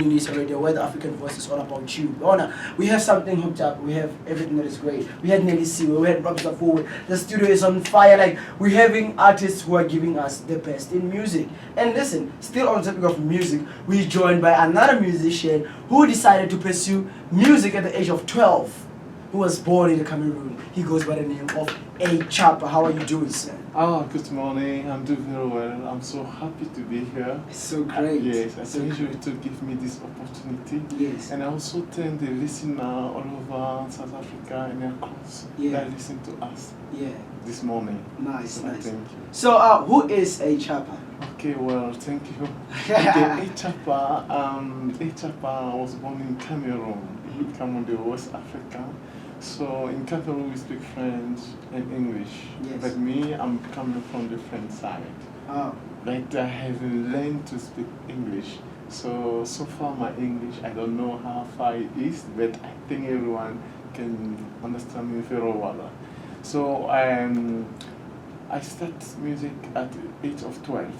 Unisa Radio, where the African voice is all about you. Honor, we have something hooked up. We have everything that is great. We had Nelly Siwe, we had Rob Forward. The studio is on fire. Like, we're having artists who are giving us the best in music. And listen, still on the topic of music, we're joined by another musician who decided to pursue music at the age of 12, who was born in the Cameroon. He goes by the name of A Chapa. How are you doing, sir? Good morning. I'm doing very well. I'm so happy to be here. It's so great. Yes, I so thank you to give me this opportunity. Yes. And I also thank the listener all over South Africa and across that listen to us this morning. Nice, so nice. Thank you. So, who is A Chapa? Okay, well, thank you. Okay, A Chapa was born in Cameroon, Cameroon, West Africa. So in Cameroon we speak French and English. Yes. But me, I'm coming from the French side. Oh. Like I haven't learned to speak English. So far my English, I don't know how far it is, but I think everyone can understand me very well. So I started music at the age of 12.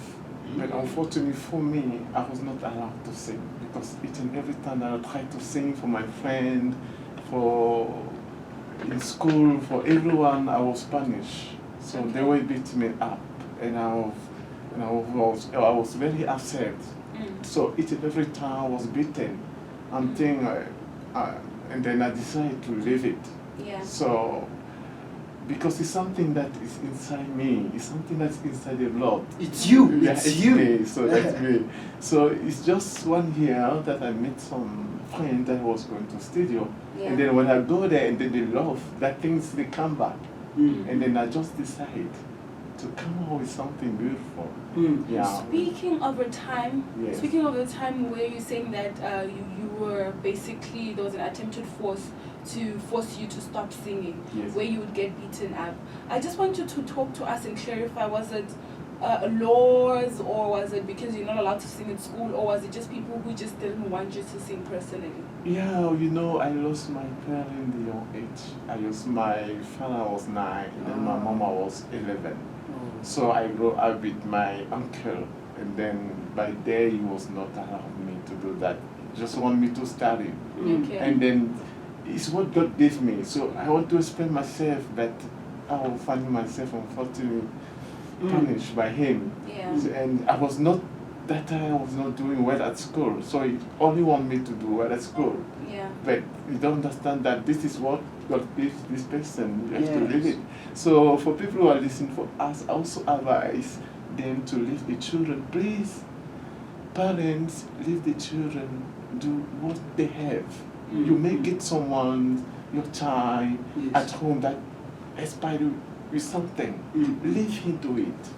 But unfortunately for me, I was not allowed to sing because each and every time I tried to sing for my friend, in school, for everyone, I was punished. So they would beat me up, and I was very upset. So each and every time I was beaten, and then I decided to leave it. Yeah. So because it's something that is inside me, it's something that's inside the blood. It's you. Yeah, it's you. Me, so that's me. So it's just 1 year that I met some friend that was going to studio. Yeah. And then when I go there and then they love, that things they come back. And then I just decide to come up with something beautiful. Yeah. Speaking of the time where you're saying that you were basically, there was an attempted force to force you to stop singing, where you would get beaten up. I just want you to talk to us and clarify, was it laws, or was it because you're not allowed to sing at school, or was it just people who just didn't want you to sing personally? Yeah, I lost my parents in the young age. I lost my father was 9 and my mama was 11. So I grew up with my uncle, and then by there he was not allowing me to do that. He just want me to study. Okay. And then it's what God gave me. So I want to explain myself that I will find myself unfortunately punished by him. Yeah. So, and I was not doing well at school. So he only want me to do well at school. Yeah. But you don't understand that this is what God gives this person. You have to live it. So for people who are listening for us, I also advise them to leave the children. Please, parents, leave the children, do what they have. You may get someone, your child, at home that aspires with something. Leave him to it.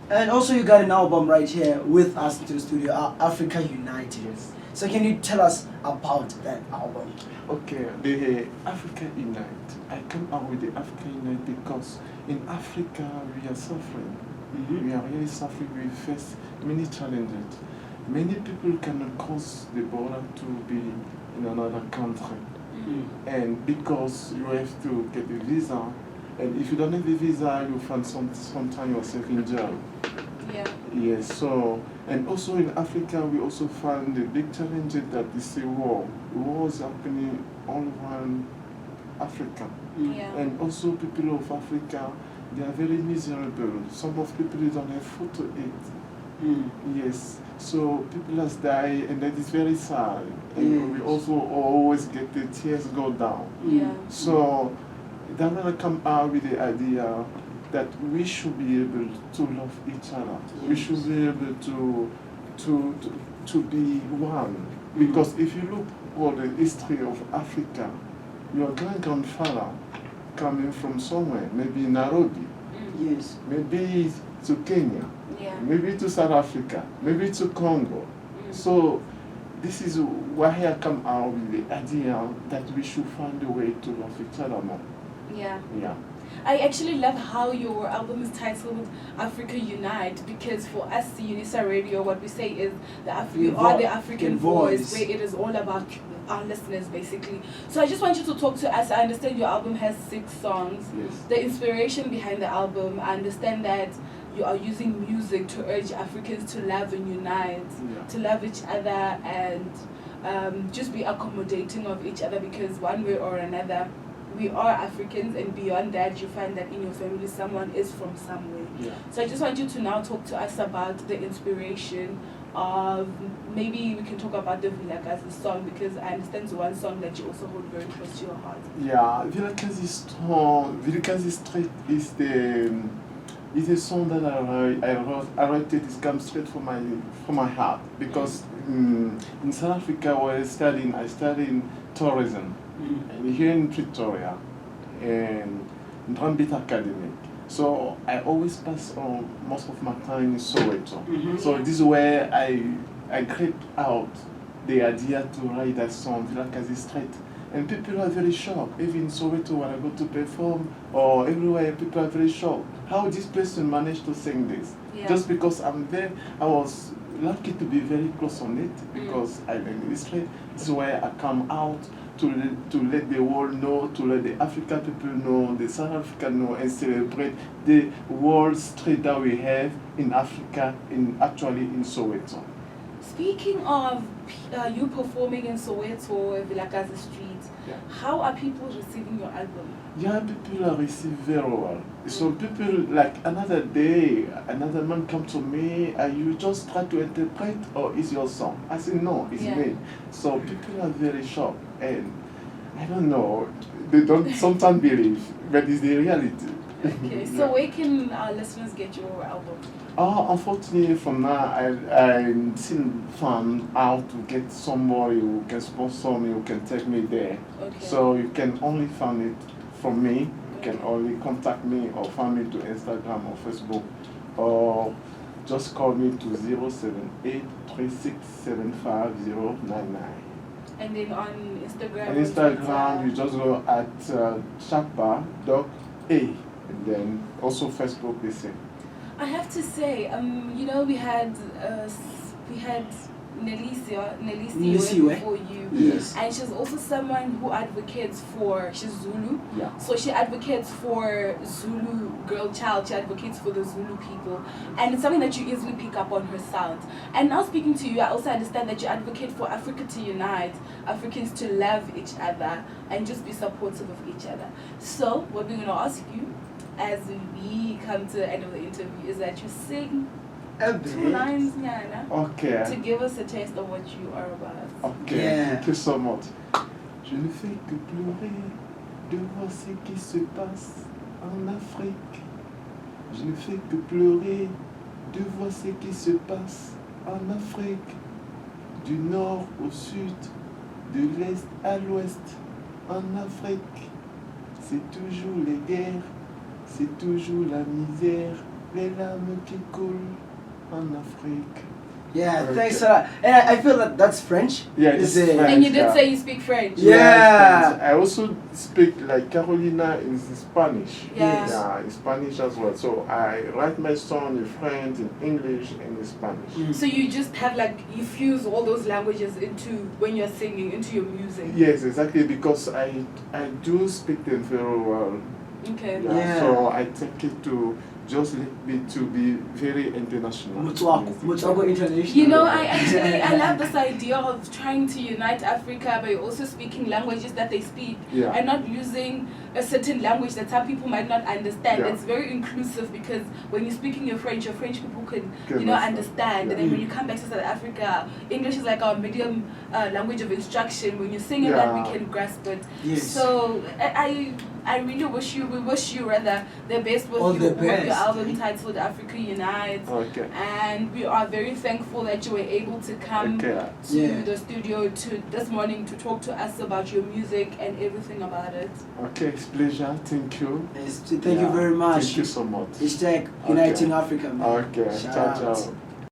And also you got an album right here with us to the studio, Africa United. Yes. So can you tell us about that album? Okay, the Africa Unite. I come out with the Africa Unite because in Africa we are suffering. We are really suffering. We face many challenges. Many people cannot cross the border to be in another country. And because you have to get a visa, and if you don't have a visa, you find sometimes yourself in jail. Yeah. Yes, so, and also in Africa, we also find the big challenges that is a war. War is happening all around Africa. Yeah. And also people of Africa, they are very miserable. Some of people don't have food to eat. Yes, so people has died, and that is very sad. And we also always get the tears go down. Yeah. So then when I come out with the idea that we should be able to love each other. We should be able to be one. Because if you look for the history of Africa, your great-grandfather coming from somewhere, maybe Nairobi, maybe to Kenya, maybe to South Africa, maybe to Congo. So this is why I come out with the idea that we should find a way to love each other more. Yeah. Yeah. I actually love how your album is titled Africa Unite, because for us, the Unisa Radio, what we say is we are the African voice, where it is all about our listeners, basically. So I just want you to talk to us. I understand your album has 6 songs. Yes. The inspiration behind the album, I understand that you are using music to urge Africans to love and unite, to love each other, and just be accommodating of each other, because one way or another, we are Africans, and beyond that, you find that in your family someone is from somewhere. Yeah. So I just want you to now talk to us about the inspiration of, maybe we can talk about the Vilakazi song, because I understand it's one song that you also hold very close to your heart. Yeah, Vilakazi Street is a song that I wrote it. It comes straight from my heart, because in South Africa where I studied tourism, and here in Pretoria, and in Drambit Academy. So I always pass on most of my time in Soweto. So this is where I crept out the idea to write that song, Vilakazi Street. And people are very shocked, even in Soweto when I go to perform, or everywhere, people are very shocked. How this person managed to sing this? Yeah. Just because I was lucky to be very close on it, because I'm in this street. This is where I come out to let the world know, to let the African people know, the South Africa know, and celebrate the world street that we have in Africa, actually in Soweto. Speaking of you performing in Soweto, Vilakazi Street, how are people receiving your album? Yeah, people are received very well. So people, like another day, another man come to me, you just try to interpret, or is your song? I say, no, it's me. So people are very shocked, and I don't know, they don't sometimes believe, but it's the reality. Okay, so where can our listeners get your album? Unfortunately, from now, I still found out to get somebody who can sponsor me, who can take me there. Okay. So you can only find it from me. You can only contact me or find me to Instagram or Facebook, or just call me to 078-3675-099. And then on Instagram? On Instagram, you just go at Shakba.a, and then also Facebook, the same. I have to say, you know, we had Nelisi before you. Yes. And she's also someone who advocates for, she's Zulu. Yeah. So she advocates for Zulu girl child, she advocates for the Zulu people. And it's something that you easily pick up on her sound. And now speaking to you, I also understand that you advocate for Africa to unite, Africans to love each other, and just be supportive of each other. So what we're going to ask you, as we come to the end of the interview, is that you sing 2 lines, Nyana, okay, to give us a taste of what you are about. Okay, thank you so much. Je ne fais que pleurer de voir ce qui se passe en Afrique. Je ne fais que pleurer de voir ce qui se passe en Afrique. Du nord au sud, de l'est à l'ouest, en Afrique. C'est toujours les guerres, c'est toujours la misère, les larmes qui coulent en Afrique. Yeah, thanks a lot. And I feel that that's French. Yeah, it's French. And you did say you speak French. Yeah. I also speak like Carolina in Spanish. Yeah. In Spanish as well. So I write my song in French, in English, and in Spanish. So you just have like, you fuse all those languages into, when you're singing, into your music. Yes, exactly, because I do speak them very well. Okay. Yeah. So I take it to just let me to be very international. International. You know, I love this idea of trying to unite Africa by also speaking languages that they speak, and not using a certain language that some people might not understand. It's very inclusive, because when you're speaking your French people can understand. And then when you come back to South Africa, English is like our medium language of instruction. When you're singing that, we can grasp it. Yes. So I really wish you the best with your album titled Africa Unites. Okay. And we are very thankful that you were able to come to the studio this morning to talk to us about your music and everything about it. Okay, it's a pleasure. Thank you. Thank you very much. Thank you so much. #Uniting Africa, man. Okay, ciao.